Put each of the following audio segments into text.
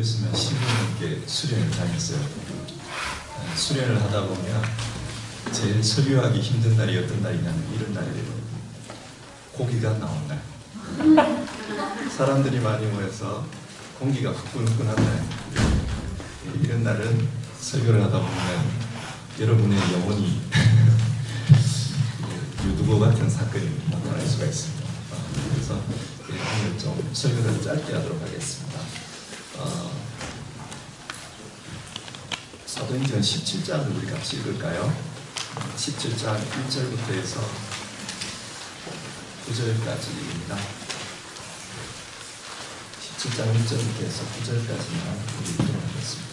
그랬으면 10년 넘게 수련을 다녔어요. 수련을 하다 보면 제일 설교하기 힘든 날이 어떤 날이냐면 이런 날이에요. 고기가 나온 날. 사람들이 많이 모여서 공기가 후끈후끈한 날. 이런 날은 설교를 하다 보면 여러분의 영혼이 유두고 같은 사건이 나타날 수가 있습니다. 그래서 오늘 좀 설교를 짧게 하도록 하겠습니다. 사도행전 17장을 우리 같이 읽을까요? 17장 1절부터 해서 9절까지입니다. 17장 1절부터 해서 9절까지만 읽도록 하겠습니다.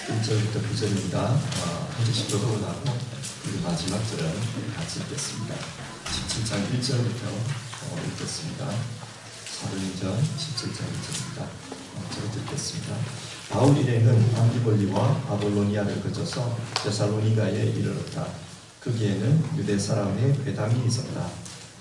1절부터 9절입니다. 한 절씩 교독을 하고 우리 마지막 절은 같이 읽겠습니다. 17장 1절부터 읽겠습니다. 사도행전 17장 1절입니다. 저부터 읽겠습니다. 바울 일행은 암디볼리와 아볼로니아를 거쳐서 데살로니가에 이르렀다. 거기에는 유대 사람의 회당이 있었다.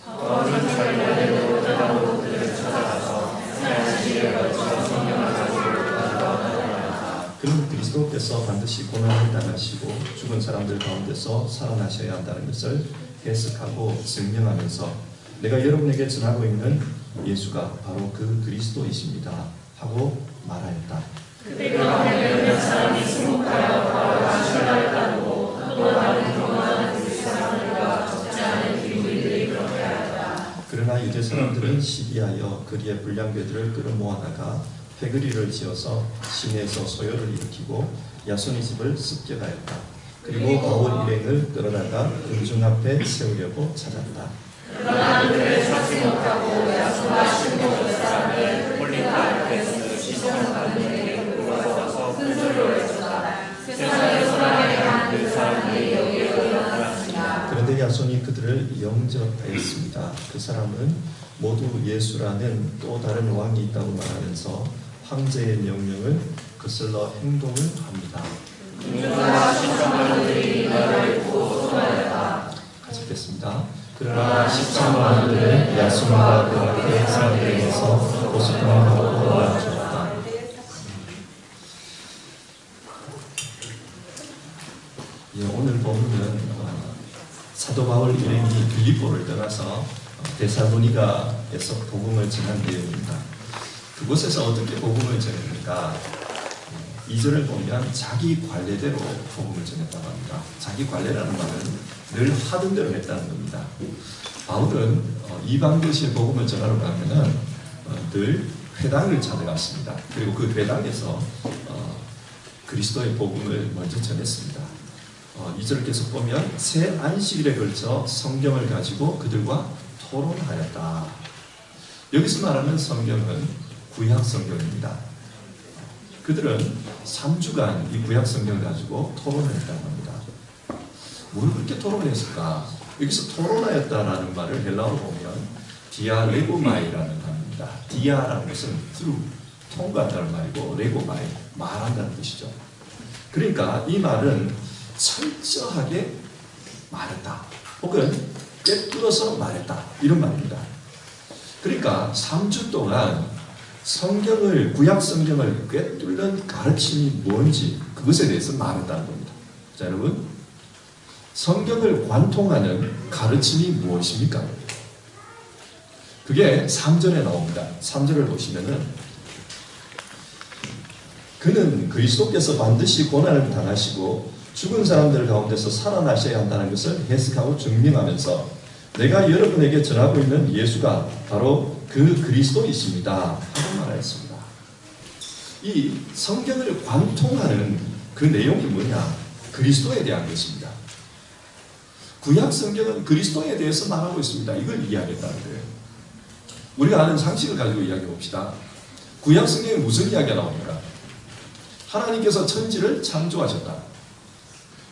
바울은 자기네로 회당으로 그들을 찾아가서 지난시에 걸쳐 성경을 가지고 가져가더라. 그는 그리스도께서 반드시 고난을 당하시고 죽은 사람들 가운데서 살아나셔야 한다는 것을 해석하고 증명하면서 내가 여러분에게 전하고 있는 예수가 바로 그 그리스도이십니다 하고 말하였다. 그때 가운데 몇 사람이 승복하여 바울과 신라를 따르고 또 다른 경건한 그 사람들과 적지 않은 기후인들이 그렇게 하였다. 그러나 유대 사람들은 시기하여 거리의 불량배들을 끌어모아다가 패거리를 지어서 시내에서 소요를 일으키고 야손의 집을 습격하였다. 그리고 바울 일행을 끌어다가 군중 앞에 세우려고 찾았다. 그러나 그들을 찾지 못하고 야손과 신복의 사람을 폴리카 앞에서 시선을 받는 데에 끌어와서 큰 소리로 외쳤다. 세상에 소란에 대한 그 사람들이 여기에 일어났습니다. 그런데 야손이 그들을 영접하였습니다. 그 사람은 모두 예수라는 또 다른 왕이 있다고 말하면서 황제의 명령을 거슬러 행동을 합니다. 군중과 시청자들이 나를 보고 소란했다. 같이 읽겠습니다. 그러나 시청자들은 야손과 그 앞에 사람들에게서 고소평하고 도와주었다. 오늘 본문은 사도 바울 일행이 빌립보를 떠나서 데살로니가에서 복음을 전한 내용입니다. 그곳에서 어떻게 복음을 전했는가? 2절을 보면 자기 관례대로 복음을 전했다고 합니다. 자기 관례라는 말은 늘 하던 대로 했다는 겁니다. 바울은 이방교실 복음을 전하러 가면은 늘 회당을 찾아갔습니다. 그리고 그 회당에서 그리스도의 복음을 먼저 전했습니다. 2절을 계속 보면 새 안식일에 걸쳐 성경을 가지고 그들과 토론하였다. 여기서 말하는 성경은 구약 성경입니다. 그들은 3주간 이 구약 성경을 가지고 토론을 했다고 합니다. 뭘 그렇게 토론을 했을까? 여기서 토론하였다라는 말을 헬라어로 보면 디아레고마이라는 단어입니다. 디아라는 것은 through, 통과한다는 말이고 레고마이, 말한다는 뜻이죠. 그러니까 이 말은 철저하게 말했다. 혹은 꿰뚫어서 말했다. 이런 말입니다. 그러니까 3주 동안 성경을, 구약 성경을 꿰뚫는 가르침이 뭔지 그것에 대해서 말했다는 겁니다. 자, 여러분, 성경을 관통하는 가르침이 무엇입니까? 그게 3절에 나옵니다. 3절을 보시면은 그는 그리스도께서 반드시 고난을 당하시고 죽은 사람들 가운데서 살아나셔야 한다는 것을 해석하고 증명하면서 내가 여러분에게 전하고 있는 예수가 바로 그 그리스도이십니다 하고 말하였습니다. 이 성경을 관통하는 그 내용이 뭐냐? 그리스도에 대한 것입니다. 구약 성경은 그리스도에 대해서 말하고 있습니다. 이걸 이야기했다는 거예요. 우리가 아는 상식을 가지고 이야기해 봅시다. 구약 성경에 무슨 이야기가 나옵니까? 하나님께서 천지를 창조하셨다.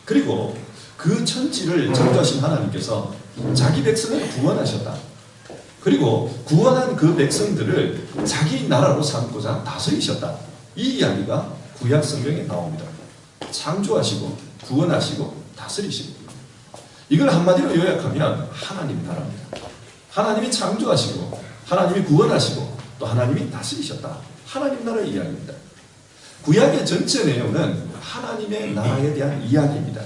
그리고 그 천지를 창조하신 하나님께서 자기 백성을 구원하셨다. 그리고 구원한 그 백성들을 자기 나라로 삼고자 다스리셨다. 이 이야기가 구약 성경에 나옵니다. 창조하시고 구원하시고 다스리시고, 이걸 한마디로 요약하면 하나님 나라입니다. 하나님이 창조하시고 하나님이 구원하시고 또 하나님이 다스리셨다. 하나님 나라의 이야기입니다. 구약의 전체 내용은 하나님의 나라에 대한 이야기입니다.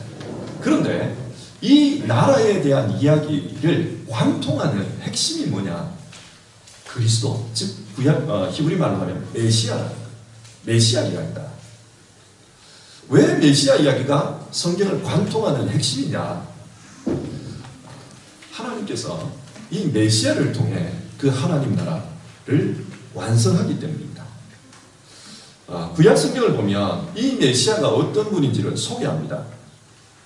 그런데 이 나라에 대한 이야기를 관통하는 핵심이 뭐냐? 그리스도, 즉 구약 히브리 말로 하면 메시아라는 거예요. 메시아 이야기다. 왜 메시아 이야기가 성경을 관통하는 핵심이냐? 하나님께서 이 메시아를 통해 그 하나님 나라를 완성하기 때문입니다. 구약 성경을 보면 이 메시아가 어떤 분인지를 소개합니다.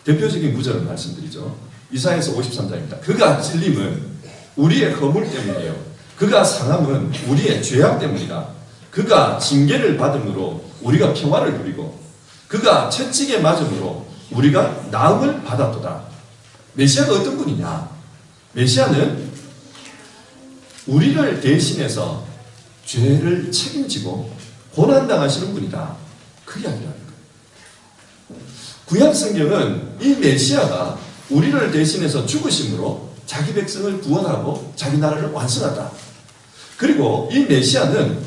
대표적인 구절을 말씀드리죠. 이사야서 53장입니다. 그가 찔림은 우리의 허물 때문이에요. 그가 상함은 우리의 죄악 때문이다. 그가 징계를 받음으로 우리가 평화를 누리고 그가 채찍에 맞음으로 우리가 나음을 받았도다. 메시아가 어떤 분이냐? 메시아는 우리를 대신해서 죄를 책임지고 고난당하시는 분이다. 그 이야기라는 거예요. 구약 성경은 이 메시아가 우리를 대신해서 죽으심으로 자기 백성을 구원하고 자기 나라를 완성한다. 그리고 이 메시아는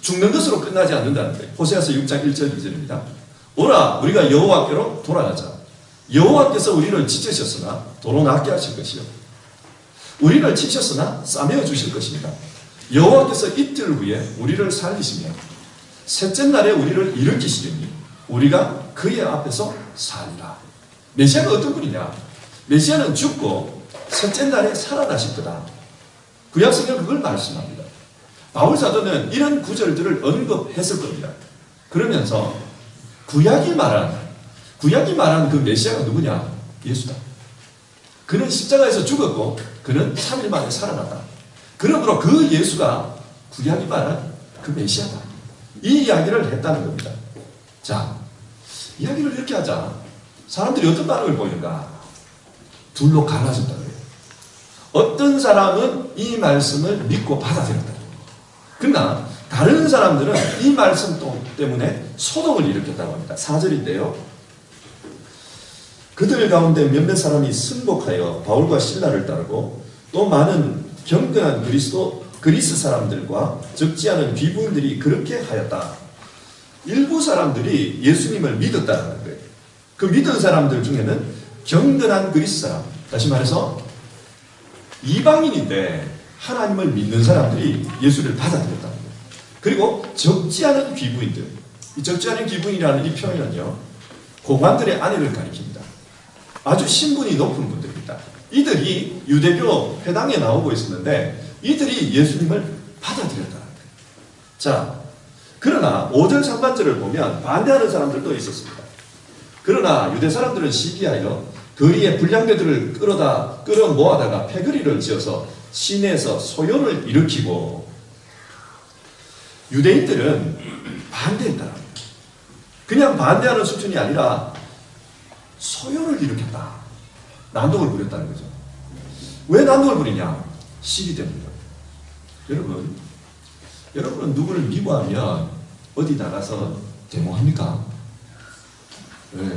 죽는 것으로 끝나지 않는다는 거예요. 호세아서 6장 1절 2절입니다. 오라 우리가 여호와께로 돌아가자. 여호와께서 우리를 찢으셨으나 도로 낫게 하실 것이요 우리를 치셨으나 싸매어 주실 것입니다. 여호와께서 이틀 후에 우리를 살리시며 셋째 날에 우리를 일으키시려니 우리가 그의 앞에서 살리라. 메시아가 어떤 분이냐? 메시아는 죽고 셋째 날에 살아나실 거다. 구약 성경 그걸 말씀합니다. 바울 사도는 이런 구절들을 언급했을 겁니다. 그러면서 구약이 말한 그 메시아가 누구냐? 예수다. 그는 십자가에서 죽었고 그는 3일 만에 살아났다. 그러므로 그 예수가 구약이 말한 그 메시아다. 이 이야기를 했다는 겁니다. 자, 이야기를 이렇게 하자. 사람들이 어떤 반응을 보이는가? 둘로 갈라진다 그래요. 어떤 사람은 이 말씀을 믿고 받아들였다. 그러나 다른 사람들은 이 말씀 때문에 소동을 일으켰다고 합니다. 4절인데요. 그들 가운데 몇몇 사람이 승복하여 바울과 실라를 따르고 또 많은 경건한 그리스 사람들과 적지 않은 귀부인들이 그렇게 하였다. 일부 사람들이 예수님을 믿었다는 거예요. 그 믿은 사람들 중에는 경건한 그리스 사람, 다시 말해서 이방인인데 하나님을 믿는 사람들이 예수를 받아들였다는 거예요. 그리고 적지 않은 귀부인들, 이 적지 않은 귀부인이라는 이 표현은요, 고관들의 아내를 가리킵니다. 아주 신분이 높은 분들입니다. 이들이 유대교 회당에 나오고 있었는데 이들이 예수님을 받아들였다는 거예요. 자, 그러나 5절 상반절을 보면 반대하는 사람들도 있었습니다. 그러나 유대 사람들은 시기하여 거리에 불량배들을 끌어 모아다가 패거리를 지어서 시내에서 소요를 일으키고 유대인들은 반대했다는 거예요. 그냥 반대하는 수준이 아니라 소요를 일으켰다. 난동을 부렸다는 거죠. 왜 난동을 부리냐? 시기 때문이에요. 여러분은 누구를 미워하면 어디 나가서 데모합니까? 네.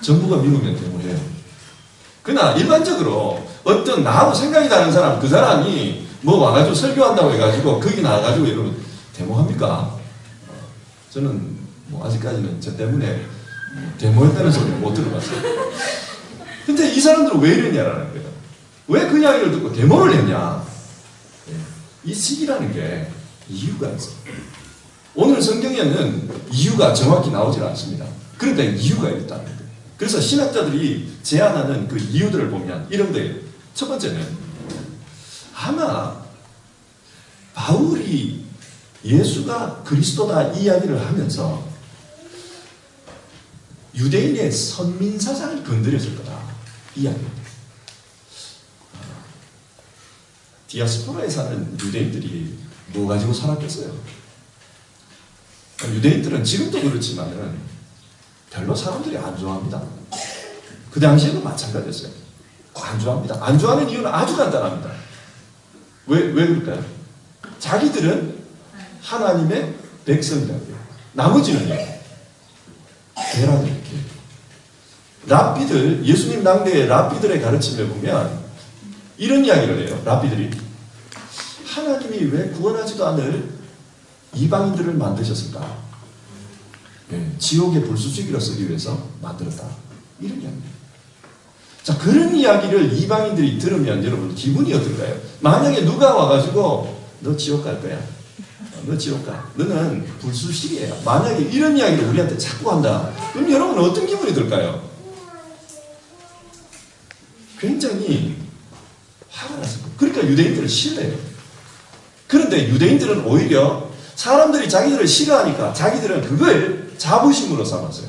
정부가 미우면 데모해요. 그러나 일반적으로 어떤 나하고 생각이 다른 사람, 그 사람이 뭐 와가지고 설교한다고 해가지고 거기 나와가지고 여러분 데모합니까? 저는 뭐 아직까지는 저 때문에 데모했다는 소리 못 들어봤어요. 근데 이 사람들은 왜 이러냐라는 거예요. 왜 그 이야기를 듣고 데모를 했냐? 이 시기라는 게 이유가 있어요. 오늘 성경에는 이유가 정확히 나오질 않습니다. 그런데 이유가 있다는 거예요. 그래서 신학자들이 제안하는 그 이유들을 보면 이런 거예요. 첫 번째는 아마 바울이 예수가 그리스도다 이야기를 하면서 유대인의 선민사상을 건드렸을 거다. 이야기입니다. 디아스포라에 사는 유대인들이 뭐 가지고 살았겠어요? 유대인들은 지금도 그렇지만은 별로 사람들이 안 좋아합니다. 그 당시에도 마찬가지였어요. 안 좋아합니다. 안 좋아하는 이유는 아주 간단합니다. 왜 그럴까요? 자기들은 하나님의 백성이라고요. 나머지는요. 괴라는 게. 랍비들, 예수님 당대의 랍비들의 가르침을 보면 이런 이야기를 해요. 랍비들이. 하나님이 왜 구원하지도 않을 이방인들을 만드셨을까? 지옥의 불수지기로 쓰기 위해서 만들었다. 이런 이야기입니다. 자, 그런 이야기를 이방인들이 들으면 여러분 기분이 어떨까요? 만약에 누가 와가지고 너 지옥 갈 거야. 너 지옥 가. 너는 불수식이에요. 만약에 이런 이야기를 우리한테 자꾸 한다. 그럼 여러분 어떤 기분이 들까요? 굉장히 화가 났을 거예요. 그러니까 유대인들을 싫어해요. 그런데 유대인들은 오히려 사람들이 자기들을 싫어하니까 자기들은 그걸 자부심으로 삼았어요.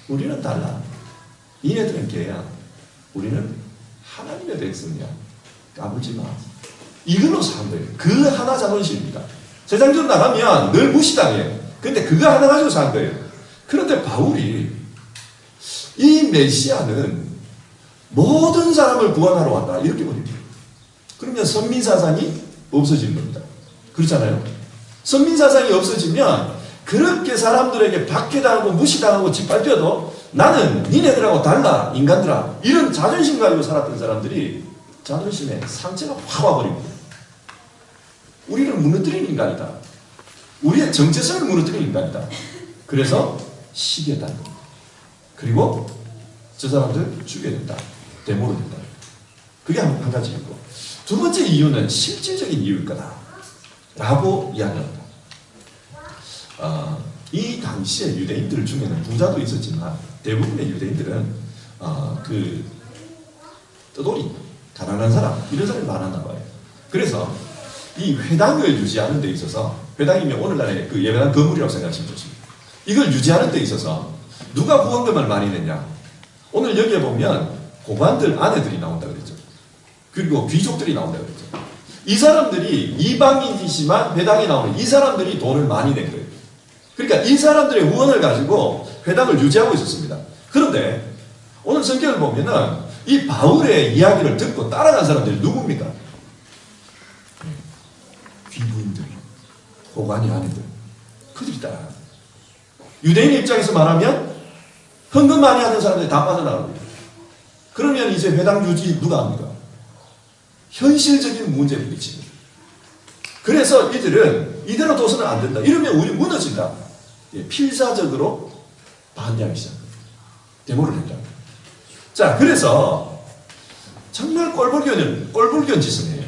우리는 달라. 니네들은 개야. 우리는 하나님의 백성이야. 까불지 마. 이걸로 산 거예요. 그 하나 자존심입니다. 세상적으로 나가면 늘 무시당해요. 근데 그거 하나 가지고 산 거예요. 그런데 바울이 이 메시아는 모든 사람을 구원하러 왔다. 이렇게 보입니다. 그러면 선민사상이 없어지는 겁니다. 그렇잖아요. 선민사상이 없어지면 그렇게 사람들에게 박해당하고 무시당하고 짓밟혀도 나는 니네들하고 달라 인간들아 이런 자존심 가지고 살았던 사람들이 자존심에 상처가 확 와버립니다. 우리를 무너뜨리는 인간이다. 우리의 정체성을 무너뜨리는 인간이다. 그래서 시기에 달린 겁니다. 그리고 저 사람들 죽여야 된다. 데모로 된다. 그게 한 가지이고 두 번째 이유는 실질적인 이유일 거다. 라고 이야기합니다. 이 당시에 유대인들 중에는 부자도 있었지만 대부분의 유대인들은 그 떠돌이, 가난한 사람 이런 사람이 많았나 봐요. 그래서 이 회당을 유지하는 데 있어서 회당이면 오늘날의 그 예배당 건물이라고 생각하시면 좋습니다. 이걸 유지하는 데 있어서 누가 후원금을 많이 냈냐? 오늘 여기에 보면 고관들 아내들이 나온다 그랬죠. 그리고 귀족들이 나온다 그랬죠. 이 사람들이 이방인이지만 회당에 나오는 이 사람들이 돈을 많이 낸 거예요. 그러니까 이 사람들의 후원을 가지고 회당을 유지하고 있었습니다. 그런데 오늘 성경을 보면은 이 바울의 이야기를 듣고 따라간 사람들이 누굽니까? 귀부인들, 고관이 아내들, 그들이 따라갑니다. 유대인 입장에서 말하면 헌금 많이 하는 사람들이 다 빠져나갑니다. 그러면 이제 회당 유지 누가 합니까? 현실적인 문제를 부딪힙니다. 그래서 이들은 이대로 둬서는 안 된다. 이러면 우리 무너진다. 필사적으로 반대하기 시작합니다. 데모를 했다. 자, 그래서 정말 꼴불견 짓을 해요.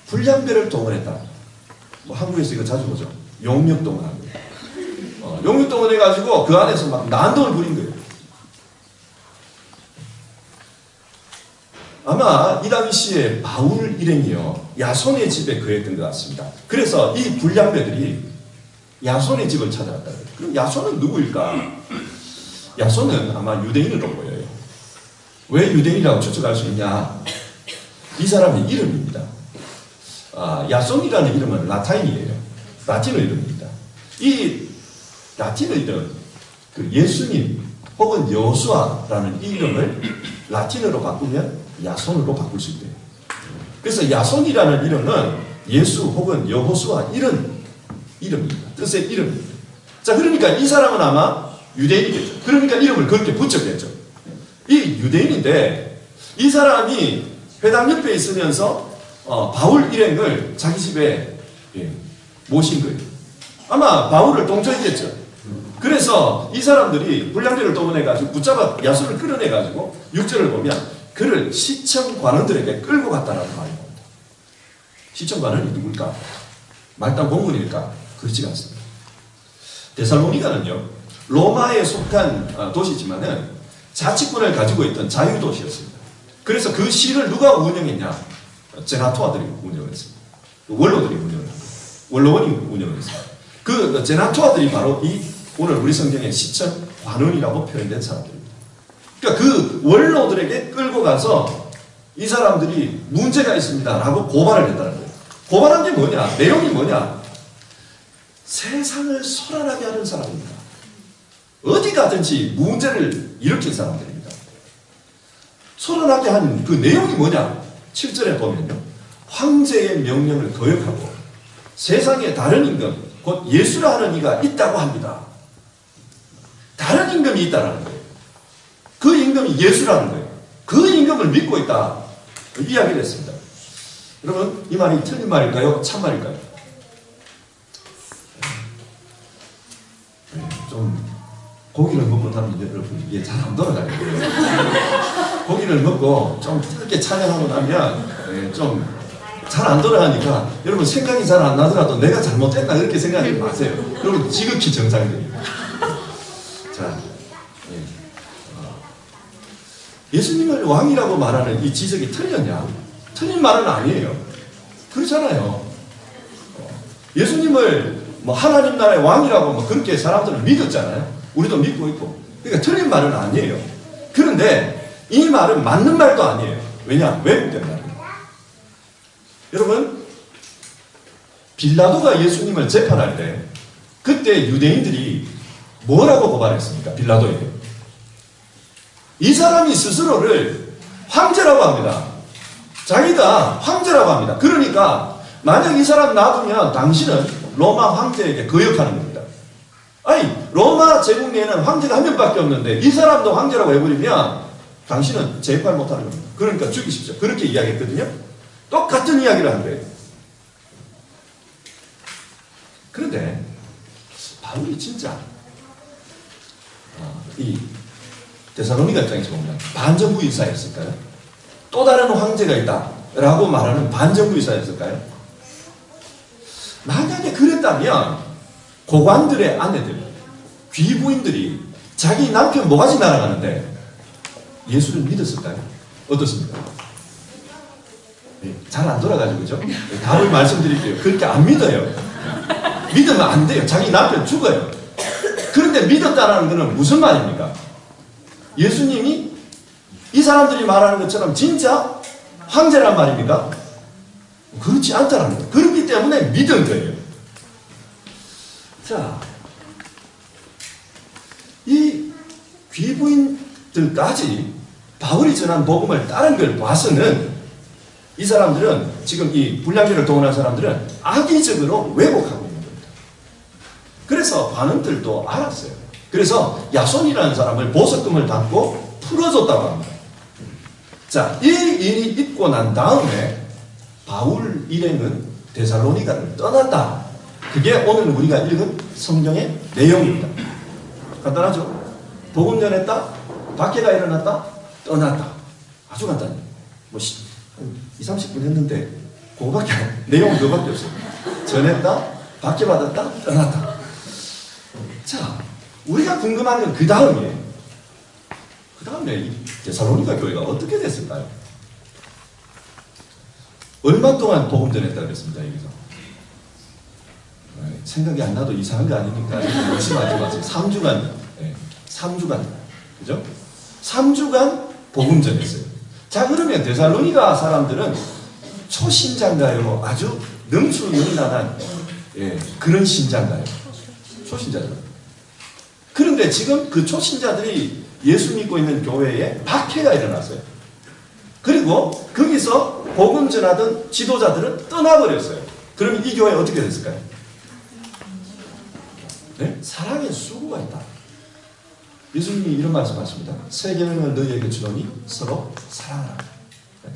불량배를 동원했다. 뭐 한국에서 이거 자주 보죠. 용역동원한 거예요. 용역동원 해가지고 그 안에서 막 난동을 부린 거예요. 아마 이 당시에 바울 일행이요 야손의 집에 거했던 것 같습니다. 그래서 이 불량배들이 야손의 집을 찾아갔다. 그럼 야손은 누구일까? 야손은 아마 유대인으로 보여요. 왜 유대인이라고 추측할 수 있냐? 이 사람의 이름입니다. 야손이라는 이름은 라틴이에요. 라틴어 이름입니다. 이 라틴어 이름, 그 예수님 혹은 여호수아라는 이 이름을 라틴어로 바꾸면 야손으로 바꿀 수 있대요. 그래서 야손이라는 이름은 예수 혹은 여호수아 이런 이름입니다. 뜻의 이름입니다. 자, 그러니까 이 사람은 아마 유대인이겠죠. 그러니까 이름을 그렇게 붙였겠죠. 이 유대인인데 이 사람이 회당 옆에 있으면서 바울 일행을 자기 집에 모신 거예요. 아마 바울을 동조했겠죠. 그래서 이 사람들이 불량배를 동원해가지고 붙잡아 야손을 끌어내가지고 6절을 보면 그를 시청 관원들에게 끌고 갔다라는 말이 나옵니다. 시청 관원이 누굴까? 말단 공군일까? 그렇지 않습니다. 데살로니가는요 로마에 속한 도시지만은 자치권을 가지고 있던 자유도시였습니다. 그래서 그 시를 누가 운영했냐? 제나토아들이 운영을 했습니다. 원로들이 운영을 합니다. 원로원이 운영을 했습니다. 그 제나토아들이 바로 이 오늘 우리 성경의 시청 관원이라고 표현된 사람들입니다. 그러니까 그 원로들에게 끌고 가서 이 사람들이 문제가 있습니다 라고 고발을 했다는 거예요. 고발한 게 뭐냐? 내용이 뭐냐? 세상을 소란하게 하는 사람입니다. 어디 가든지 문제를 일으킨 사람들입니다. 소란하게 한 그 내용이 뭐냐? 7절에 보면요. 황제의 명령을 거역하고 세상에 다른 임금, 곧 예수라 하는 이가 있다고 합니다. 다른 임금이 있다라는 거예요. 그 임금이 예수라는 거예요. 그 임금을 믿고 있다. 이야기를 했습니다. 여러분, 이 말이 틀린 말일까요? 참 말일까요? 좀 고기를 먹고 나면 여러분 이게 잘 안 돌아가요. 고기를 먹고 좀 뜨겁게 찬양하고 나면 좀 잘 안 돌아가니까 여러분 생각이 잘 안 나더라도 내가 잘못했나 그렇게 생각하지 마세요. 여러분 지극히 정상입니다. 자, 예수님을 왕이라고 말하는 이 지적이 틀렸냐? 틀린 말은 아니에요. 그렇잖아요. 예수님을 뭐 하나님 나라의 왕이라고 뭐 그렇게 사람들은 믿었잖아요. 우리도 믿고 있고. 그러니까 틀린 말은 아니에요. 그런데 이 말은 맞는 말도 아니에요. 왜냐? 왜곡된 말이에요. 여러분, 빌라도가 예수님을 재판할 때 그때 유대인들이 뭐라고 고발했습니까? 빌라도에게. 이 사람이 스스로를 황제라고 합니다. 자기가 황제라고 합니다. 그러니까 만약 이 사람 놔두면 당신은 로마 황제에게 거역하는 겁니다. 아니, 로마 제국 내에는 황제가 한 명밖에 없는데 이 사람도 황제라고 해버리면 당신은 재판 못하는 겁니다. 그러니까 죽이십시오. 그렇게 이야기했거든요. 똑같은 이야기를 한 거예요. 그런데 바울이 진짜 이 데살로니가 입장에서 보면 반정부의사였을까요? 또 다른 황제가 있다라고 말하는 반정부의사였을까요? 만약에 그랬다면 고관들의 아내들, 귀부인들이 자기 남편 모가지 날아가는데 예수를 믿었을까요? 어떻습니까? 잘 안 돌아가죠, 그죠? 답을 말씀드릴게요. 그렇게 안 믿어요. 믿으면 안 돼요. 자기 남편 죽어요. 그런데 믿었다는 것은 무슨 말입니까? 예수님이 이 사람들이 말하는 것처럼 진짜 황제란 말입니까? 그렇지 않다는 거예요. 그렇기 때문에 믿은 거예요. 자, 이 귀부인들까지 바울이 전한 복음을 따른 걸 봐서는 이 사람들은 지금 이 불량교를 동원한 사람들은 악의적으로 왜곡하고 있는 겁니다. 그래서 반응들도 알았어요. 그래서 야손이라는 사람을 보석금을 받고 풀어줬다고 합니다. 자, 이 일이 있고 난 다음에 바울 일행은 데살로니가를 떠났다. 그게 오늘 우리가 읽은 성경의 내용입니다. 간단하죠? 복음 전했다, 박해가 일어났다, 떠났다. 아주 간단해요. 뭐 20, 30분 했는데 그거밖에 내용은 그거밖에 없어요. 전했다, 박해받았다, 떠났다. 자, 우리가 궁금한 건 그 다음이에요. 그 다음에 이 데살로니가 교회가 어떻게 됐을까요? 얼마 동안 복음 전했다 그랬습니다, 여기서. 생각이 안 나도 이상한 거 아니니까 의심하지 마세요. 3주간, 3주간, 그죠? 3주간 복음 전했어요. 자, 그러면 데살로니가 사람들은 초신자인가요? 아주 능수능란한 그런 신자인가요? 초신자죠. 그런데 지금 그 초신자들이 예수 믿고 있는 교회에 박해가 일어났어요. 그리고 거기서 복음 전하던 지도자들은 떠나버렸어요. 그럼 이 교회 어떻게 됐을까요? 네? 사랑의 수고가 있다. 예수님이 이런 말씀하십니다. 새 계명을 너희에게 주노니 서로 사랑하라. 네.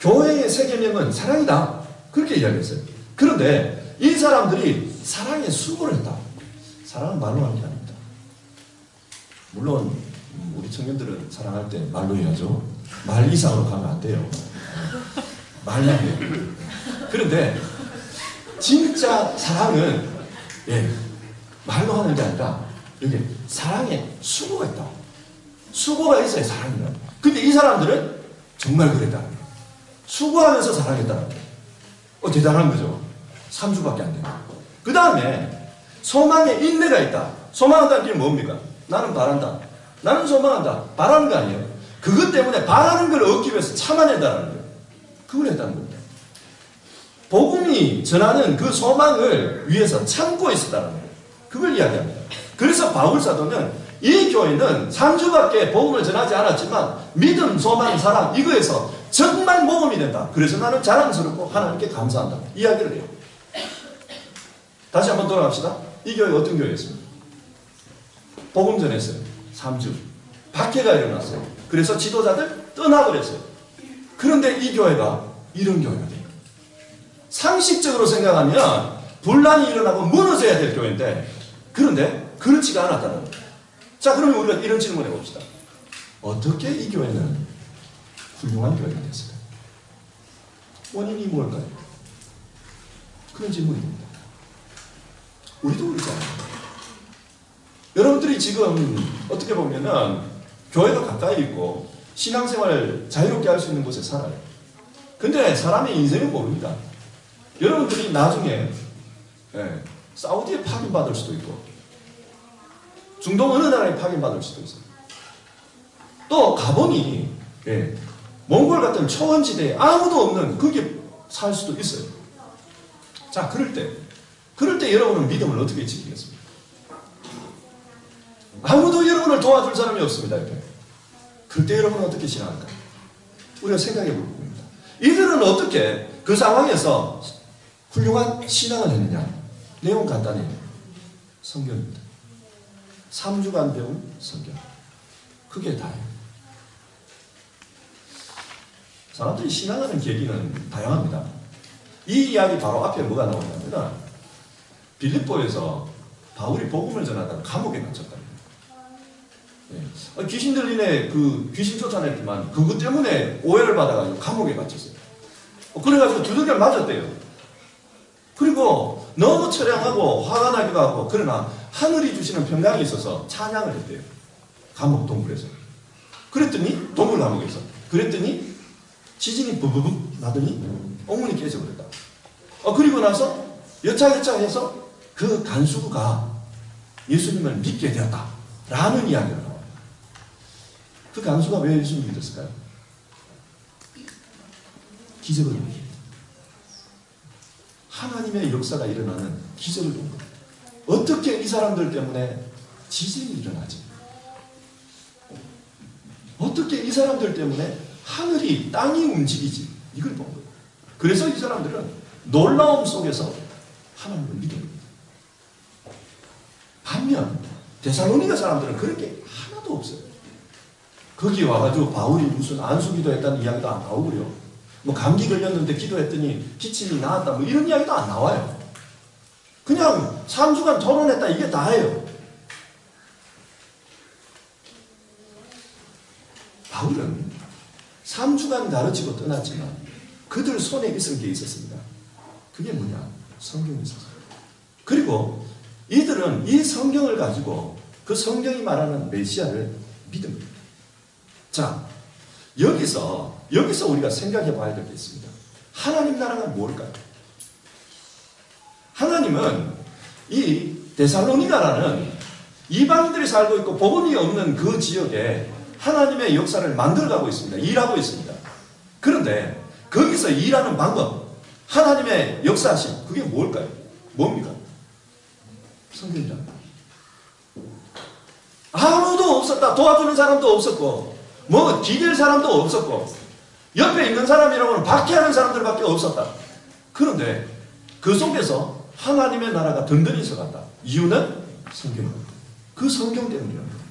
교회의 새 계명은 사랑이다. 그렇게 이야기했어요. 그런데 이 사람들이 사랑의 수고를 했다. 사랑은 말로 하는 게 아닙니다. 물론 우리 청년들은 사랑할 때 말로 해야죠. 말 이상으로 가면 안 돼요. 말만 해요. 그런데 진짜 사랑은 말로 하는 게 아니라 여기 사랑에 수고가 있다. 수고가 있어야 사랑이다. 근데 이 사람들은 정말 그랬다. 수고하면서 사랑했다는 거예요. 대단한 거죠. 3주밖에 안 돼요. 그 다음에 소망에 인내가 있다. 소망한다는 게 뭡니까? 나는 바란다. 나는 소망한다. 바라는 거 아니에요. 그것 때문에 바라는 걸 얻기 위해서 참아낸다는 거예요. 그걸 했다는 겁니다. 복음이 전하는 그 소망을 위해서 참고 있었다는 거예요. 그걸 이야기합니다. 그래서 바울 사도는 이 교회는 3주밖에 복음을 전하지 않았지만 믿음, 소망, 사랑 이거에서 정말 모범이 된다. 그래서 나는 자랑스럽고 하나님께 감사한다. 이야기를 해요. 다시 한번 돌아갑시다. 이 교회 어떤 교회였습니까? 복음 전했어요. 3주. 박해가 일어났어요. 그래서 지도자들 떠나버렸어요. 그런데 이 교회가 이런 교회가 돼요. 상식적으로 생각하면 분란이 일어나고 무너져야 될 교회인데, 그런데 그렇지가 않았다는 거예요. 자, 그러면 우리가 이런 질문을 해봅시다. 어떻게 이 교회는 훌륭한 교회가 됐을까요? 원인이 뭘까요? 그런 질문입니다. 우리도 그렇잖아요. 여러분들이 지금 어떻게 보면은 교회가 가까이 있고 신앙생활 자유롭게 할 수 있는 곳에 살아요. 근데 사람의 인생은 모릅니다. 여러분들이 나중에 사우디에 파견받을 수도 있고 중동 어느 나라에 파견받을 수도 있어요. 또 가보니 몽골 같은 초원지대에 아무도 없는 거기에 살 수도 있어요. 자, 그럴 때 여러분은 믿음을 어떻게 지키겠습니까? 아무도 여러분을 도와줄 사람이 없습니다. 이렇게. 그럴 때 여러분은 어떻게 신앙할까요? 우리가 생각해 볼 겁니다. 이들은 어떻게 그 상황에서 훌륭한 신앙을 했느냐? 내용 간단해요. 성경입니다. 3주간 배운 성경. 그게 다예요. 사람들이 신앙하는 계기는 다양합니다. 이 이야기 바로 앞에 뭐가 나오냐면 빌립보에서 바울이 복음을 전하다가 감옥에 갇혔다. 귀신 들리네, 귀신 쫓아냈지만 그것 때문에 오해를 받아가지고 감옥에 갇혔어요. 그래가지고 두들겨 맞았대요. 그리고 너무 처량하고 화가 나기도 하고, 그러나 하늘이 주시는 평강이 있어서 찬양을 했대요. 감옥 동굴에서. 그랬더니 동굴 감옥에서. 그랬더니 지진이 부부북 나더니 옥문이 깨져버렸다. 그리고 나서 여차여차해서 그 간수가 예수님을 믿게 되었다 라는 이야기가 나와요. 그 간수가 왜 예수님을 믿었을까요? 기적을 본 거예요. 하나님의 역사가 일어나는 기적을 본 거예요. 어떻게 이 사람들 때문에 지진이 일어나지? 어떻게 이 사람들 때문에 하늘이, 땅이 움직이지? 이걸 본 거예요. 그래서 이 사람들은 놀라움 속에서 하나님을 믿은 겁니다. 반면 데살로니가 사람들은 그런 게 하나도 없어요. 거기 와가지고 바울이 무슨 안수기도 했다는 이야기도 안 나오고요. 뭐 감기 걸렸는데 기도했더니 기침이 나았다, 뭐 이런 이야기도 안 나와요. 그냥 3주간 토론했다, 이게 다예요. 바울은 3주간 가르치고 떠났지만 그들 손에 있은 게 있었습니다. 그게 뭐냐? 성경이 있었어요. 그리고 이들은 이 성경을 가지고 그 성경이 말하는 메시아를 믿은 겁니다. 자, 여기서 우리가 생각해 봐야 될 게 있습니다. 하나님 나라가 뭘까요? 하나님은 이 데살로니가라는 이방인들이 살고 있고 복음이 없는 그 지역에 하나님의 역사를 만들어가고 있습니다. 일하고 있습니다. 그런데 거기서 일하는 방법, 하나님의 역사하심, 그게 뭘까요? 뭡니까? 성경이랍니다. 아무도 없었다. 도와주는 사람도 없었고, 뭐 기댈 사람도 없었고, 옆에 있는 사람이라고는 박해하는 사람들밖에 없었다. 그런데 그 속에서 하나님의 나라가 든든히 서간다. 이유는 성경입니다. 그 성경 때문이랍니다.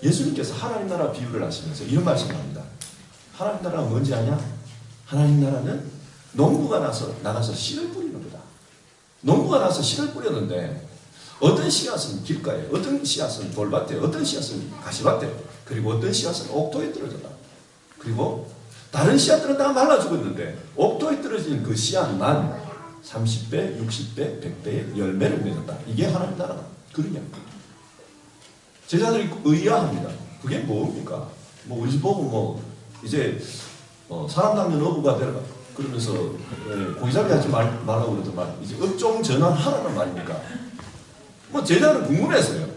예수님께서 하나님 나라 비유를 하시면서 이런 말씀을 합니다. 하나님 나라가 뭔지 아냐? 하나님 나라는 농부가 나가서 씨를 뿌리는 거다. 농부가 나서 씨를 뿌렸는데 어떤 씨앗은 길가에, 어떤 씨앗은 돌밭에, 어떤 씨앗은 가시밭에, 그리고 어떤 씨앗은 옥토에 떨어졌다. 그리고 다른 씨앗들은 다 말라 죽었는데 옥토에 떨어진 그 씨앗만 30배, 60배, 100배의 열매를 맺었다. 이게 하나님 나라다. 그런 이야기입니다. 제자들이 의아합니다. 그게 뭡니까? 뭐 우리 보고 뭐 이제 사람 낳으면 어부가 되라 그러면서 고기잡이 하지 말라고 그러더만 이제 업종 전환하라는 말입니까? 뭐 제자들은 궁금했어요.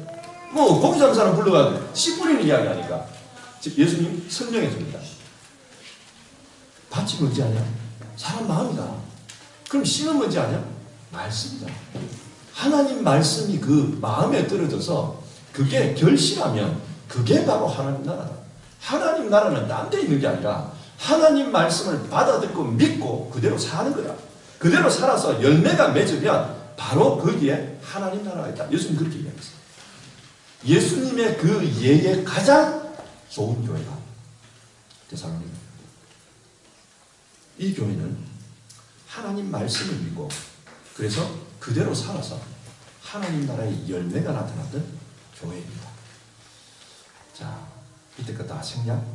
뭐 고기 잡는 사람 불러가지고 씨 뿌리는 이야기 하니까 예수님 설명해 줍니다. 밭이 뭔지 아냐? 사람 마음이다. 그럼 씨는 뭔지 아냐? 말씀이다. 하나님 말씀이 그 마음에 떨어져서 그게 결실하면 그게 바로 하나님 나라다. 하나님 나라는 딴 데 있는 게 아니라 하나님 말씀을 받아듣고 믿고 그대로 사는 거다. 그대로 살아서 열매가 맺으면 바로 거기에 하나님 나라가 있다. 예수님 그렇게 이야기했어요. 예수님의 그 예에 가장 좋은 교회가 데살로니가. 이 교회는 하나님 말씀을 믿고 그래서 그대로 살아서 하나님 나라의 열매가 나타났던 교회입니다. 자, 이때껏 다 생략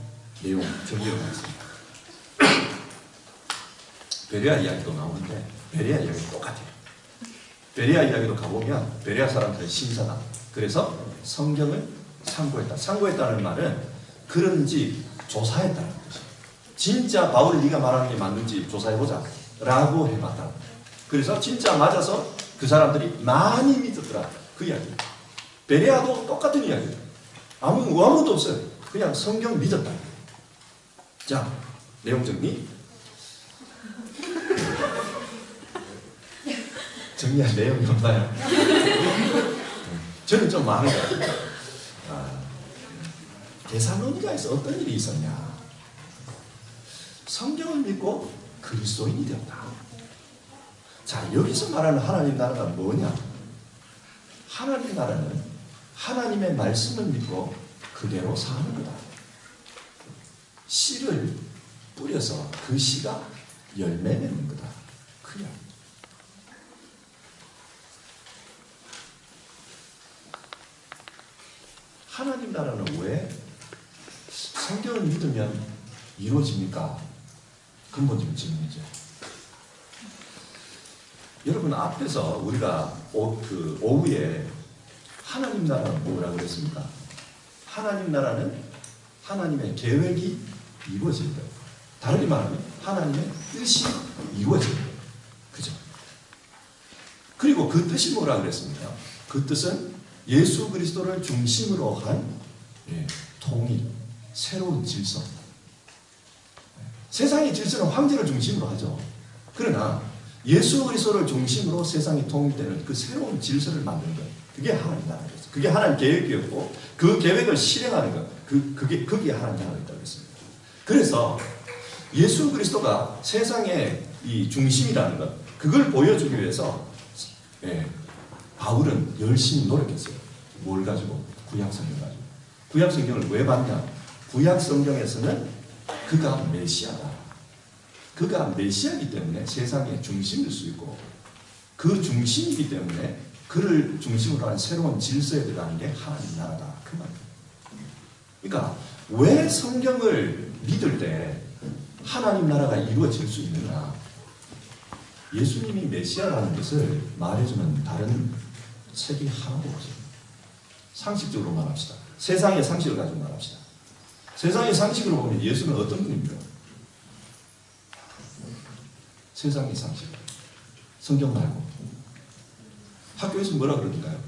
내용 정리를 하겠습니다. 베레아 이야기도 나오는데 베레아 이야기도 똑같아요. 베레아 이야기도 가보면 베레아 사람들의 신사다. 그래서 성경을 상고했다. 상고했다는 말은 그런지 조사했다는 뜻이에요. 진짜 바울이 네가 말하는 게 맞는지 조사해보자 라고 해봤다. 그래서 진짜 맞아서 그 사람들이 많이 믿었더라. 그 이야기예요. 베레아도 똑같은 이야기예요. 아무것도 없어요. 그냥 성경 믿었다. 자, 내용 정리. 정리할 내용이 없나요? 저는 좀 많은 것 같아요. 데살로니가에서 어떤 일이 있었냐? 성경을 믿고 그리스도인이 되었다. 자, 여기서 말하는 하나님 나라가 뭐냐? 하나님 나라는 하나님의 말씀을 믿고 그대로 사는 거다. 씨를 뿌려서 그 씨가 열매 맺는 거다. 그 이야기. 하나님 나라는 왜 성경을 믿으면 이루어집니까? 근본적인 질문이죠. 여러분 앞에서 우리가 오후에 하나님 나라는 뭐라고 그랬습니까? 하나님 나라는 하나님의 계획이 이루어질 거예요. 다르게 말하면 하나님의 뜻이 이루어질 거예요. 그죠? 그리고 그 뜻이 뭐라고 그랬습니까? 그 뜻은 예수 그리스도를 중심으로 한 통일, 새로운 질서. 세상의 질서는 황제를 중심으로 하죠. 그러나 예수 그리스도를 중심으로 세상이 통일되는 그 새로운 질서를 만드는 것. 그게 하나님 나라였어요. 그게 하나님 계획이었고 그 계획을 실행하는 것. 그게 하나님 나라였다고 했습니다. 그래서 예수 그리스도가 세상의 이 중심이라는 것. 그걸 보여주기 위해서 바울은 열심히 노력했어요. 뭘 가지고? 구약성경 가지고. 구약성경을 왜 봤냐? 구약성경에서는 그가 메시아다. 그가 메시아이기 때문에 세상의 중심일 수 있고 그 중심이기 때문에 그를 중심으로 한 새로운 질서에 들어가는 게 하나님 나라다. 그 말이에요. 그러니까 왜 성경을 믿을 때 하나님 나라가 이루어질 수 있느냐? 예수님이 메시아라는 것을 말해주는 다른 책이 하나도 없어요. 상식적으로 말합시다. 세상의 상식을 가지고 말합시다. 세상의 상식으로 보면 예수는 어떤 분입니까? 세상의 상식. 성경 말고. 학교에서 뭐라 그러던가요?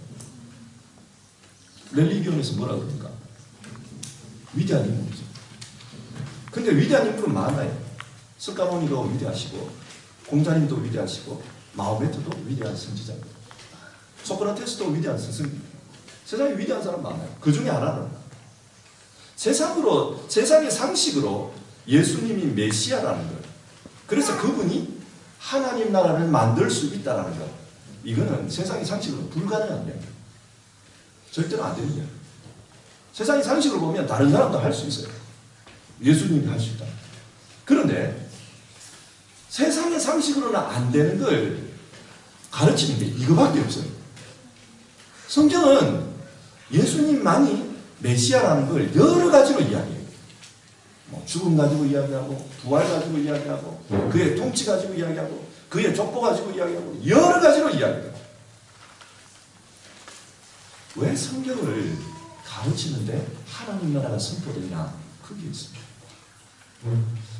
렐리기온에서 뭐라 그러던가? 위대한 인물이죠. 근데 위대한 인물은 많아요. 석가모니도 위대하시고 공자님도 위대하시고 마호메트도 위대한 선지자입니다. 소크라테스도 위대한 스승입니다. 세상에 위대한 사람 많아요. 그 중에 하나는 세상의 상식으로 예수님이 메시아라는 것. 그래서 그분이 하나님 나라를 만들 수 있다는 것. 이거는 세상의 상식으로 불가능한 이야기예요. 절대로 안 되는 이야기예요. 세상의 상식으로 보면 다른 사람도 할 수 있어요. 예수님이 할 수 있다. 그런데 세상의 상식으로는 안 되는 걸 가르치는 게 이거밖에 없어요. 성경은 예수님만이 메시아라는 걸 여러 가지로 이야기해요. 죽음 가지고 이야기하고 부활 가지고 이야기하고 그의 통치 가지고 이야기하고 그의 족보 가지고 이야기하고 여러 가지로 이야기해요. 왜 성경을 가르치는데 하나님 나라가 선포되냐? 그게 있습니다.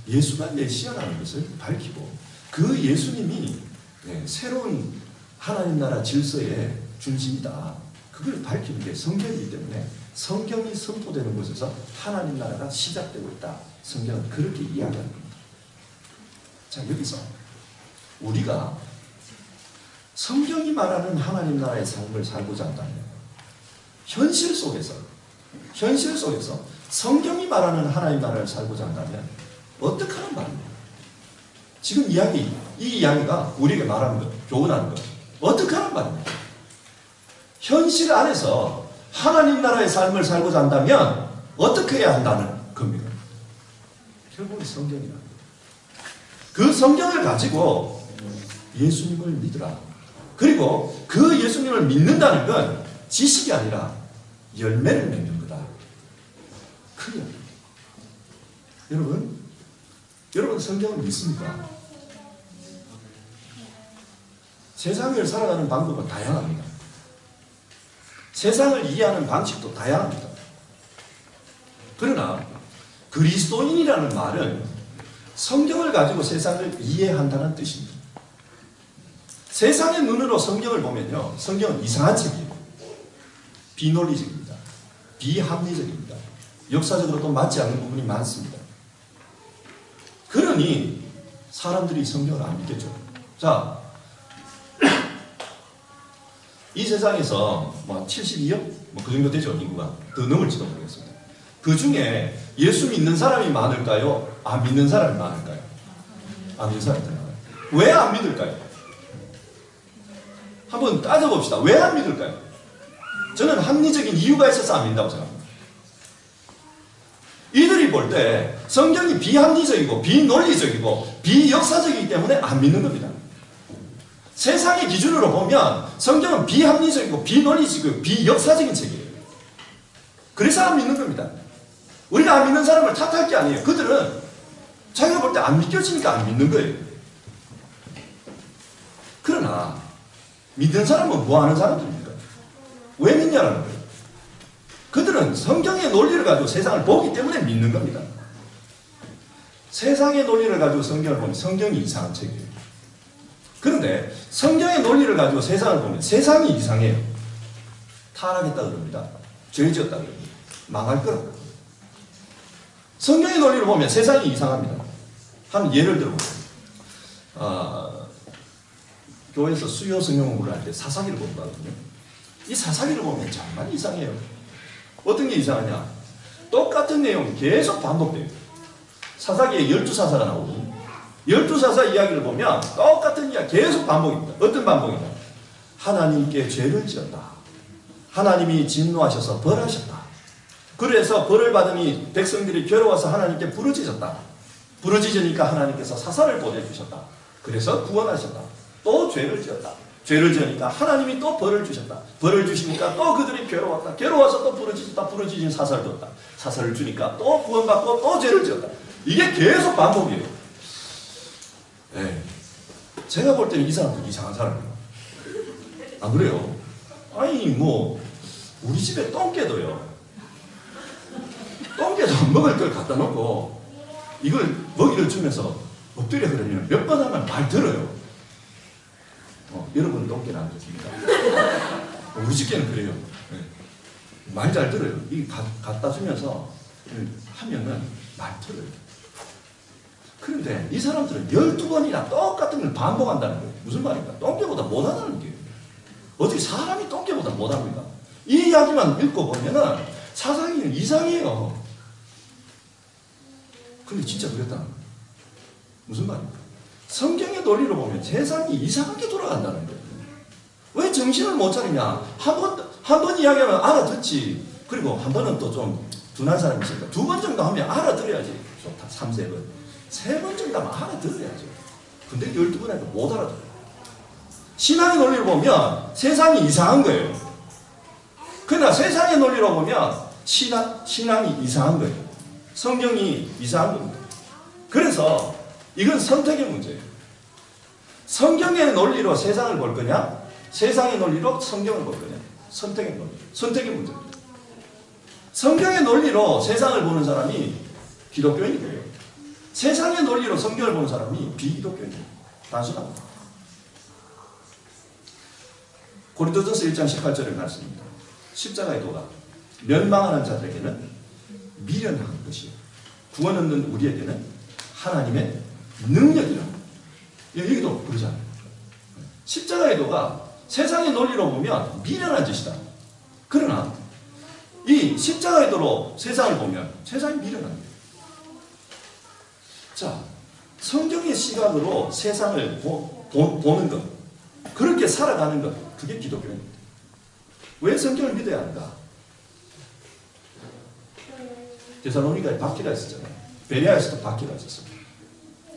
예수가 메시아라는 것을 밝히고 그 예수님이 새로운 하나님 나라 질서의 중심이다. 그걸 밝히는 게 성경이기 때문에 성경이 선포되는 곳에서 하나님 나라가 시작되고 있다. 성경은 그렇게 이야기하는 겁니다. 자, 여기서 우리가 성경이 말하는 하나님 나라의 삶을 살고자 한다면 현실 속에서 성경이 말하는 하나님 나라를 살고자 한다면 어떻게 하는 말입니까? 지금 이 이야기가 우리에게 말하는 것, 교훈하는 것, 어떻게 하는 말입니까? 현실 안에서 하나님 나라의 삶을 살고자 한다면 어떻게 해야 한다는 겁니다. 결국은 성경이라는 거예요. 그 성경을 가지고 예수님을 믿으라. 그리고 그 예수님을 믿는다는 건 지식이 아니라 열매를 맺는 거다. 그 이야기. 여러분 성경을 믿습니까? 세상을 살아가는 방법은 다양합니다. 세상을 이해하는 방식도 다양합니다. 그러나 그리스도인이라는 말은 성경을 가지고 세상을 이해한다는 뜻입니다. 세상의 눈으로 성경을 보면요, 성경은 이상한 책이에요. 비논리적입니다. 비합리적입니다. 역사적으로도 맞지 않는 부분이 많습니다. 그러니 사람들이 성경을 안 믿겠죠. 자, 이 세상에서 뭐 72억? 뭐 그 정도 되죠, 인구가. 더 넘을지도 모르겠습니다. 그 중에 예수 믿는 사람이 많을까요? 안 믿는 사람이 많을까요? 안 믿는 사람이 많아요. 왜 안 믿을까요? 한번 따져봅시다. 왜 안 믿을까요? 저는 합리적인 이유가 있어서 안 믿는다고 생각합니다. 이들이 볼 때 성경이 비합리적이고 비논리적이고 비역사적이기 때문에 안 믿는 겁니다. 세상의 기준으로 보면 성경은 비합리적이고 비논리적이고 비역사적인 책이에요. 그래서 안 믿는 겁니다. 우리가 안 믿는 사람을 탓할 게 아니에요. 그들은 자기가 볼 때 안 믿겨지니까 안 믿는 거예요. 그러나 믿는 사람은 뭐 하는 사람들입니까? 왜 믿냐라는 거예요. 그들은 성경의 논리를 가지고 세상을 보기 때문에 믿는 겁니다. 세상의 논리를 가지고 성경을 보면 성경이 이상한 책이에요. 그런데 성경의 논리를 가지고 세상을 보면 세상이 이상해요. 타락했다 그럽니다. 죄 지었다 그럽니다. 망할 거라고. 성경의 논리를 보면 세상이 이상합니다. 한 예를 들어보세요. 교회에서 수요 성경 공부를 할 때 사사기를 공부하거든요. 이 사사기를 보면 정말 이상해요. 어떤 게 이상하냐? 똑같은 내용이 계속 반복돼요. 사사기에 12사사가 나오거든요. 12사사 이야기를 보면 똑같은 이야기 계속 반복입니다. 어떤 반복이냐? 하나님께 죄를 지었다. 하나님이 진노하셔서 벌하셨다. 그래서 벌을 받으니 백성들이 괴로워서 하나님께 부르짖었다. 부르짖으니까 하나님께서 사사를 보내주셨다. 그래서 구원하셨다. 또 죄를 지었다. 죄를 지으니까 하나님이 또 벌을 주셨다. 벌을 주시니까 또 그들이 괴로웠다. 괴로워서 또 부르짖었다. 부르짖은 사사를 줬다. 사사를 주니까 또 구원받고 또 죄를 지었다. 이게 계속 반복이에요. 네. 제가 볼 때는 이 사람도 이상한 사람이에요. 안 그래요? 아니 뭐 우리 집에 똥개도요. 똥개도 먹을 걸 갖다 놓고 이걸 먹이를 주면서 엎드려 그러면 몇 번 하면 말 들어요. 여러분은 똥개는 안 듣습니다. 우리 집개는 그래요. 네. 말 잘 들어요. 이 갖다 주면서 하면은 말 들어요. 그런데 이 사람들은 12번이나 똑같은 걸 반복한다는 거예요. 무슨 말입니까? 똥개보다 못하다는 게. 어떻게 사람이 똥개보다 못합니까? 이 이야기만 읽고 보면은 사상이 이상해요. 근데 진짜 그랬다는 거예요. 무슨 말입니까? 성경의 논리로 보면 세상이 이상하게 돌아간다는 거예요. 왜 정신을 못 차리냐? 한 번 이야기하면 알아듣지. 그리고 한 번은 또 좀 둔한 사람이 있으니까 2번 정도 하면 알아들어야지. 좋다. 3, 4번. 3번 정도 하면 알아들어야죠. 근데 12번 하니까 못 알아들어요. 신앙의 논리를 보면 세상이 이상한 거예요. 그러나 세상의 논리로 보면 신앙이 이상한 거예요. 성경이 이상한 겁니다. 그래서 이건 선택의 문제예요. 성경의 논리로 세상을 볼 거냐? 세상의 논리로 성경을 볼 거냐? 선택의 논리. 선택의 문제입니다. 성경의 논리로 세상을 보는 사람이 기독교인이고요. 세상의 논리로 성경을 보는 사람이 비기독교인이에요. 단순합니다. 고린도전서 1장 18절의 말씀입니다. 십자가의 도가 멸망하는 자들에게는 미련한 것이요 구원 얻는 우리에게는 하나님의 능력이라. 여기도 그러잖아요. 십자가의 도가 세상의 논리로 보면 미련한 짓이다. 그러나 이 십자가의 도로 세상을 보면 세상이 미련한 거예요. 자, 성경의 시각으로 세상을 보는 것, 그렇게 살아가는 것, 그게 기독교입니다. 왜 성경을 믿어야 하는가? 데살로니가에 바퀴가 있었잖아요. 베레아에서도 바퀴가 있었습니다.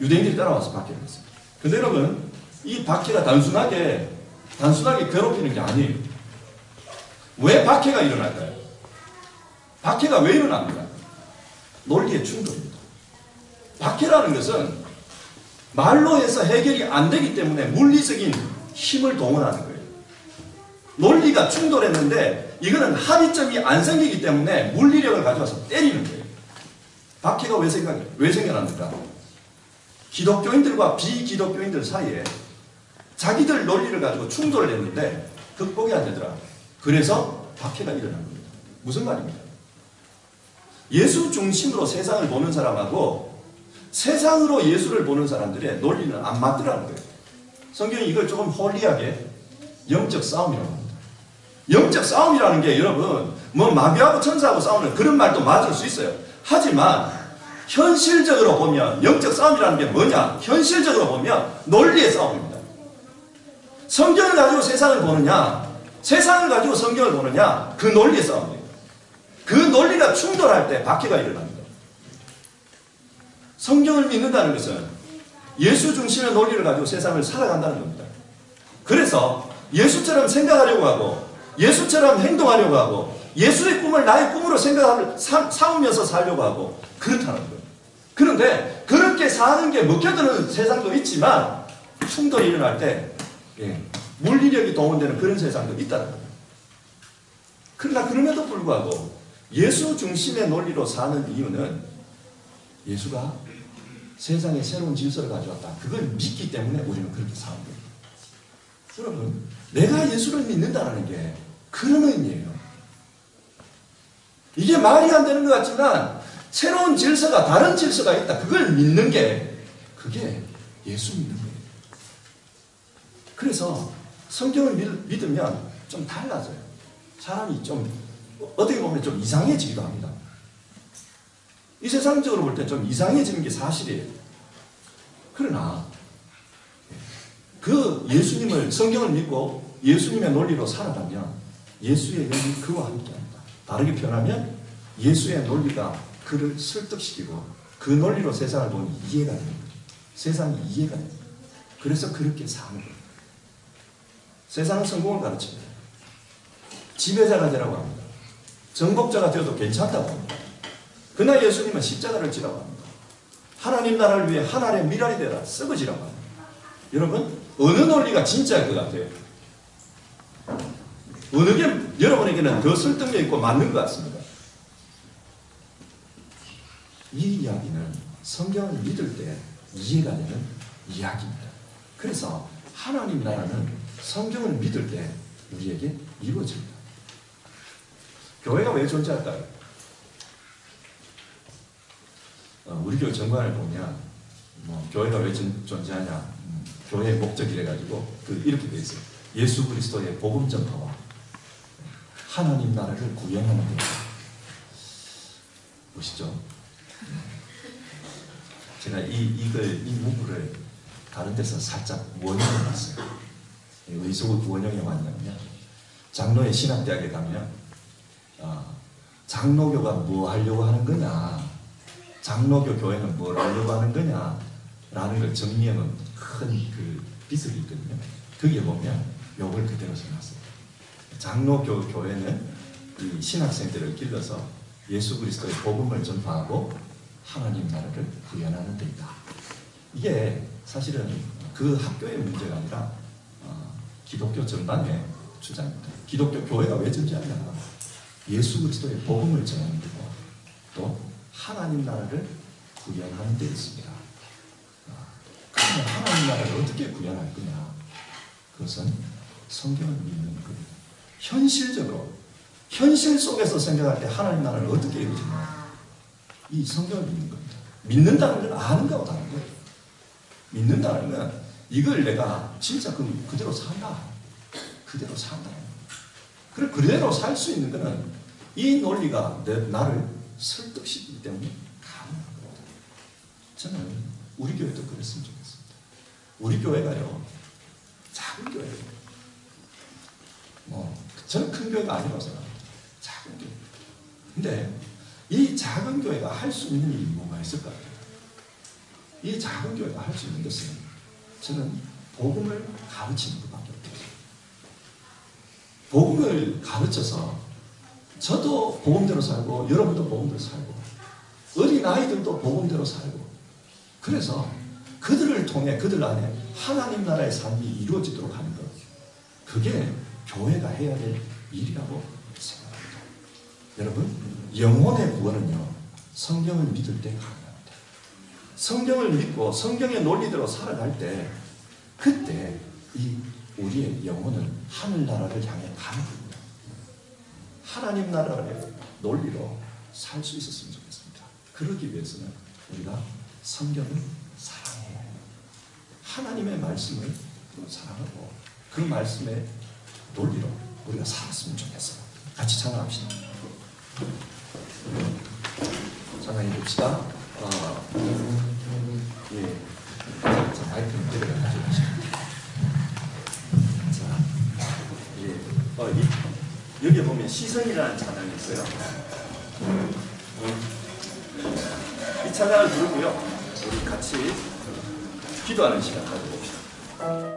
유대인들이 따라와서 박해를 했어요. 근데 여러분, 이 박해가 단순하게 괴롭히는 게 아니에요. 왜 박해가 일어날까요? 박해가 왜 일어납니까? 논리의 충돌입니다. 박해라는 것은 말로 해서 해결이 안 되기 때문에 물리적인 힘을 동원하는 거예요. 논리가 충돌했는데 이거는 합의점이 안 생기기 때문에 물리력을 가져와서 때리는 거예요. 박해가 왜 생겨납니까? 기독교인들과 비기독교인들 사이에 자기들 논리를 가지고 충돌을 했는데 극복이 안 되더라. 그래서 박해가 일어난 겁니다. 무슨 말입니까? 예수 중심으로 세상을 보는 사람하고 세상으로 예수를 보는 사람들의 논리는 안 맞더라는 거예요. 성경이 이걸 조금 홀리하게 영적 싸움이라고 합니다. 영적 싸움이라는 게 여러분 뭐 마귀하고 천사하고 싸우는 그런 말도 맞을 수 있어요. 하지만 현실적으로 보면 영적 싸움이라는 게 뭐냐? 현실적으로 보면 논리의 싸움입니다. 성경을 가지고 세상을 보느냐, 세상을 가지고 성경을 보느냐, 그 논리의 싸움이에요. 그 논리가 충돌할 때 박해가 일어납니다. 성경을 믿는다는 것은 예수 중심의 논리를 가지고 세상을 살아간다는 겁니다. 그래서 예수처럼 생각하려고 하고 예수처럼 행동하려고 하고 예수의 꿈을 나의 꿈으로 삼으면서 살려고 하고 그렇다는 거예요. 그런데 그렇게 사는 게 먹혀드는 세상도 있지만 충돌이 일어날 때 물리력이 동원되는 그런 세상도 있다는 거예요. 그러나 그럼에도 불구하고 예수 중심의 논리로 사는 이유는 예수가 세상에 새로운 질서를 가져왔다. 그걸 믿기 때문에 우리는 그렇게 사는 거예요. 여러분, 내가 예수를 믿는다는 게 그런 의미예요. 이게 말이 안 되는 것 같지만 새로운 질서가, 다른 질서가 있다. 그걸 믿는 게 그게 예수 믿는 거예요. 그래서 성경을 믿으면 좀 달라져요. 사람이 좀 어떻게 보면 좀 이상해지기도 합니다. 이 세상적으로 볼 때 좀 이상해지는 게 사실이에요. 그러나 그 예수님을, 성경을 믿고 예수님의 논리로 살아가면 예수의 영이 그와 함께합니다. 다르게 표현하면 예수의 논리가 그를 설득시키고 그 논리로 세상을 보니 이해가 되는 거죠. 세상이 이해가 됩니다. 그래서 그렇게 사는 거예요. 세상은 성공을 가르칩니다. 지배자가 되라고 합니다. 정복자가 되어도 괜찮다고 합니다. 그러나 예수님은 십자가를 지라고 합니다. 하나님 나라를 위해 한 알의 밀알이 되라 썩어지라고 합니다. 여러분, 어느 논리가 진짜일 것 같아요? 어느 게 여러분에게는 더 설득력 있고 맞는 것 같습니다. 이 이야기는 성경을 믿을 때 이해가 되는 이야기입니다. 그래서 하나님 나라는 성경을 믿을 때 우리에게 이루어집니다. 교회가 왜 존재할까요? 우리 교회 정관을 보면 교회가 왜 존재하냐, 교회의 목적이래 가지고 이렇게 되어 있어요. 예수 그리스도의 복음 전파와 하나님 나라를 구현하는 것. 보시죠. 제가 이 문구를 다른 데서 살짝 원형을 봤어요. 의소국 원형이 왔냐면 장로의 신학대학에 가면 장로교가 뭐 하려고 하는 거냐, 장로교 교회는 뭘 하려고 하는 거냐 라는 걸 정리해놓은 큰 비석이 있거든요. 거기에 보면 요걸 그대로 써놨어요. 장로교 교회는 이 신학생들을 길러서 예수 그리스도의 복음을 전파하고 하나님 나라를 구현하는 데이다. 이게 사실은 그 학교의 문제가 아니라 기독교 전반의 주장입니다. 기독교 교회가 왜 존재하냐? 예수 그리스도의 복음을 전하는 데고 또 하나님 나라를 구현하는 데 있습니다. 그러면 하나님 나라를 어떻게 구현할 거냐? 그것은 성경을 믿는 겁니다. 현실적으로, 현실 속에서 생각할 때 하나님 나라를 어떻게 이루어지냐? 이 성경을 믿는 겁니다. 믿는다는 건 아는 거하고 다른 거예요. 믿는다는 건 이걸 내가 진짜 그대로 산다. 그대로 산다. 그대로 살 수 있는 것은 이 논리가 나를 설득시키기 때문에 가능한 겁니다. 저는 우리 교회도 그랬으면 좋겠습니다. 우리 교회가요, 작은 교회예요. 저는 큰 교회가 아니라고 생각합니다. 작은 교회. 근데 이 작은 교회가 할 수 있는 일이 뭐가 있을까요? 이 작은 교회가 할 수 있는 것은 저는 복음을 가르치는 것밖에 없어요. 복음을 가르쳐서 저도 복음대로 살고 여러분도 복음대로 살고 어린 아이들도 복음대로 살고 그래서 그들을 통해 그들 안에 하나님 나라의 삶이 이루어지도록 하는 것 그게 교회가 해야 될 일이라고 생각합니다. 여러분 영혼의 구원은요 성경을 믿을 때 가능합니다. 성경을 믿고 성경의 논리대로 살아갈 때 그때 이 우리의 영혼은 하늘나라를 향해 가는 겁니다. 하나님 나라의 논리로 살 수 있었으면 좋겠습니다. 그러기 위해서는 우리가 성경을 사랑해야 해요. 하나님의 말씀을 사랑하고 그 말씀의 논리로 우리가 살았으면 좋겠어요. 같이 찬양합시다. 찬양해 봅시다. 예. 자, 마이크는 내려가 가져가시죠. 자, 예. 여기 보면 시선이라는 찬양이 있어요. 이 찬양을 부르고요. 우리 같이 기도하는 시간 가져봅시다.